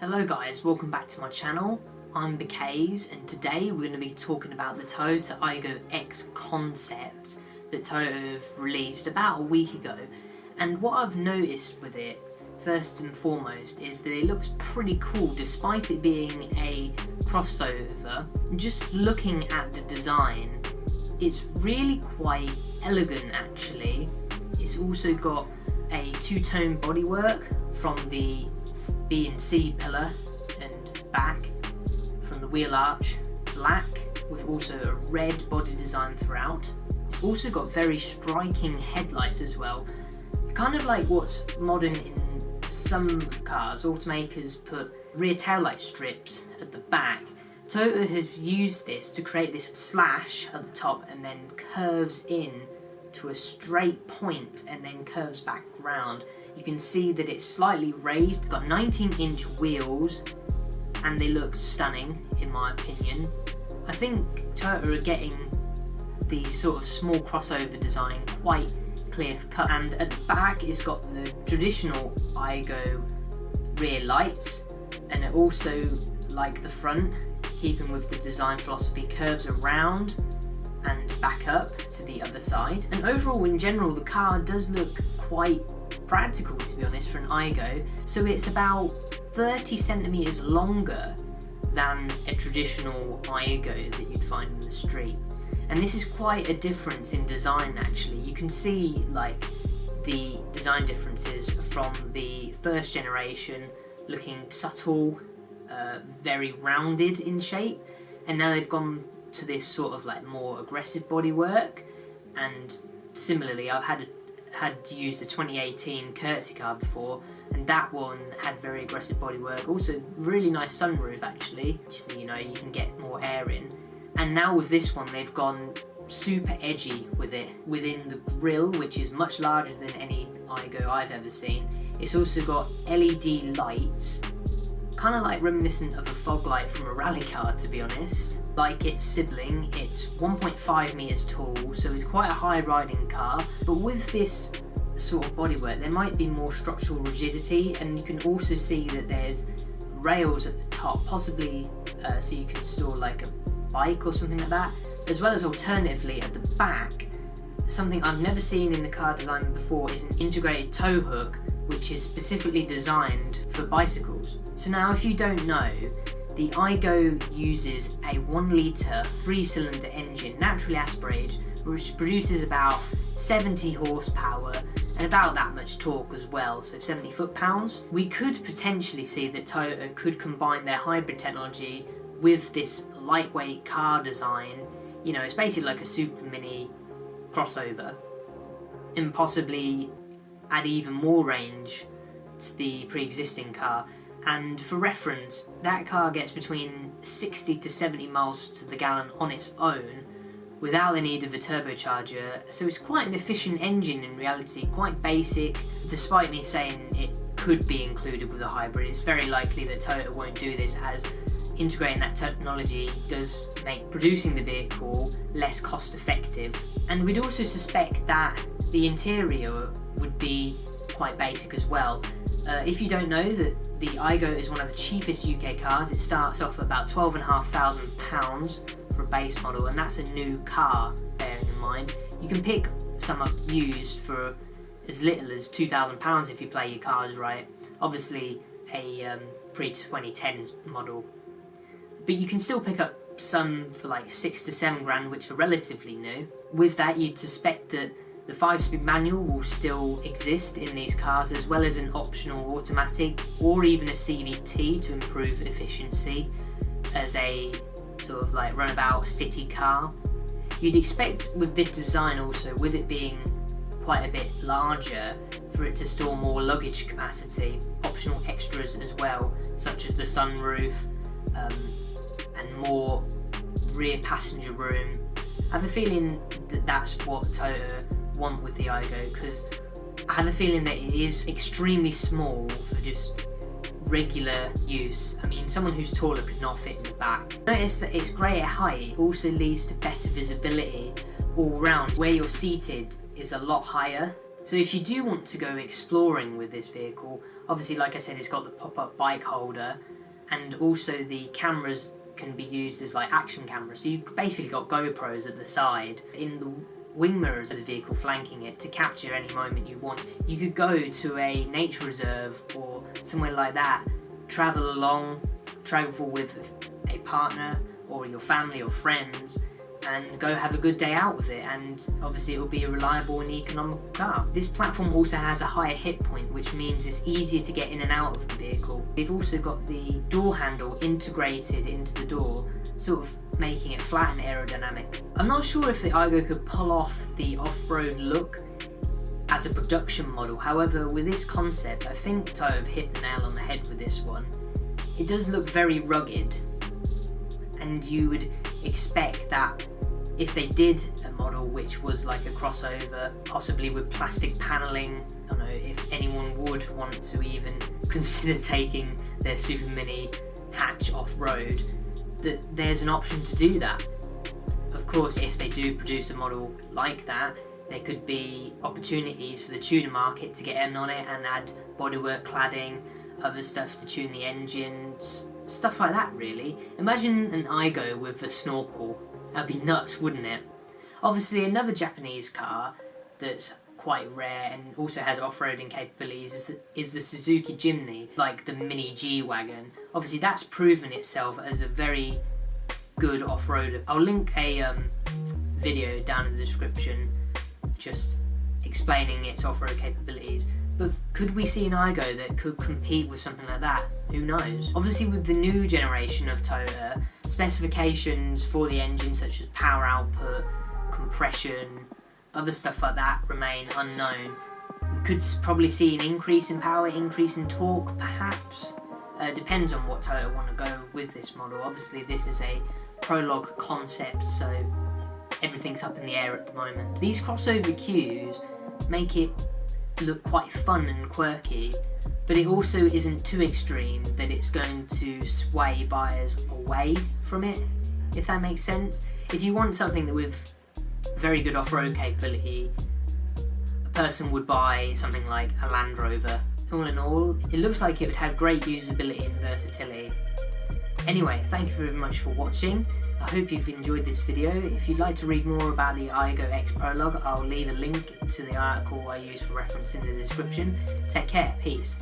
Hello guys, welcome back to my channel. I'm Bakaze and today we're going to be talking about the Toyota Aygo X concept that Toyota have released about a week ago. And what I've noticed with it, first and foremost, is that it looks pretty cool despite it being a crossover. Just looking at the design, it's really quite elegant actually. It's also got a two-tone bodywork from the B and C pillar and back, from the wheel arch black with also a red body design throughout. It's also got very striking headlights as well, kind of like what's modern in some cars. Automakers put rear taillight strips at the back. Toyota has used this to create this slash at the top and then curves in to a straight point and then curves back round. You can see that it's slightly raised, it's got 19-inch wheels and they look stunning in my opinion. I think Toyota are getting the sort of small crossover design quite clear cut, and at the back it's got the traditional Aygo rear lights, and it also, like the front, keeping with the design philosophy, curves around and back up to the other side. And overall in general the car does look quite practical, to be honest, for an Aygo. So it's about 30 centimeters longer than a traditional Aygo that you'd find in the street. And this is quite a difference in design actually. You can see like the design differences from the first generation, looking subtle, very rounded in shape, and now they've gone to this sort of like more aggressive bodywork. And similarly, I've had to use the 2018 courtesy car before, and that one had very aggressive bodywork. Also really nice sunroof actually, just so you know, you can get more air in. And now with this one they've gone super edgy with it within the grille, which is much larger than any Aygo I've ever seen. It's also got LED lights, kind of like reminiscent of a fog light from a rally car, to be honest. Like its sibling, it's 1.5 meters tall, so it's quite a high riding car. But with this sort of bodywork there might be more structural rigidity, and you can also see that there's rails at the top, possibly so you can store like a bike or something like that, as well as alternatively at the back, something I've never seen in the car design before is an integrated tow hook, which is specifically designed for bicycles. So now, if you don't know, the Aygo uses a 1 litre 3-cylinder engine, naturally aspirated, which produces about 70 horsepower and about that much torque as well, so 70 foot-pounds. We could potentially see that Toyota could combine their hybrid technology with this lightweight car design. You know, it's basically like a super mini crossover, and possibly add even more range to the pre-existing car. And for reference, that car gets between 60 to 70 miles to the gallon on its own without the need of a turbocharger, so it's quite an efficient engine in reality, quite basic. Despite me saying it could be included with a hybrid, it's very likely that Toyota won't do this, as integrating that technology does make producing the vehicle less cost effective. And we'd also suspect that the interior would be quite basic as well. If you don't know, that the Aygo is one of the cheapest UK cars. It starts off at about £12,500 for a base model, and that's a new car, bearing in mind. You can pick some up used for as little as £2,000 if you play your cards right. Obviously a pre-2010s model. But you can still pick up some for like 6 to 7 grand, which are relatively new. With that, you'd suspect that the 5-speed manual will still exist in these cars, as well as an optional automatic or even a CVT to improve efficiency as a sort of like runabout city car. You'd expect with this design also, with it being quite a bit larger, for it to store more luggage capacity, optional extras as well, such as the sunroof, and more rear passenger room. I have a feeling that that's what Toyota want with the Aygo, because I have a feeling that it is extremely small for just regular use. I mean, someone who's taller could not fit in the back. Notice that it's great at height, it also leads to better visibility all round. Where you're seated is a lot higher, so if you do want to go exploring with this vehicle, obviously like I said, it's got the pop-up bike holder, and also the cameras can be used as like action cameras. So you've basically got GoPros at the side in the wing mirrors of the vehicle flanking it to capture any moment you want. You could go to a nature reserve or somewhere like that, travel with a partner or your family or friends, and go have a good day out with it, and obviously it will be a reliable and economical car. This platform also has a higher hit point, which means it's easier to get in and out of the vehicle. They've also got the door handle integrated into the door, sort of making it flat and aerodynamic. I'm not sure if the Aygo could pull off the off-road look as a production model. However, with this concept, I think Toyo have hit the nail on the head with this one. It does look very rugged, and you would expect that if they did a model which was like a crossover, possibly with plastic paneling, I don't know if anyone would want to even consider taking their Super Mini hatch off-road, that there's an option to do that. Of course, if they do produce a model like that, there could be opportunities for the tuner market to get in on it and add bodywork, cladding, other stuff to tune the engines, stuff like that really. Imagine an Aygo with a snorkel. That'd be nuts, wouldn't it? Obviously, another Japanese car that's quite rare and also has off-roading capabilities is the Suzuki Jimny, like the mini G-Wagon. Obviously, that's proven itself as a very good off-roader. I'll link a video down in the description just explaining its off-road capabilities. But could we see an Aygo that could compete with something like that? Who knows? Obviously, with the new generation of Toyota, specifications for the engine such as power output, compression, other stuff like that remain unknown. We could probably see an increase in power, increase in torque perhaps. Depends on what Toyota want to go with this model. Obviously this is a Prologue concept, so everything's up in the air at the moment. These crossover cues make it look quite fun and quirky, but it also isn't too extreme that it's going to sway buyers away from it, if that makes sense. If you want something that with very good off-road capability, a person would buy something like a Land Rover. All in all, it looks like it would have great usability and versatility. Anyway, thank you very much for watching. I hope you've enjoyed this video. If you'd like to read more about the Aygo X Prologue, I'll leave a link to the article I used for reference in the description. Take care, peace.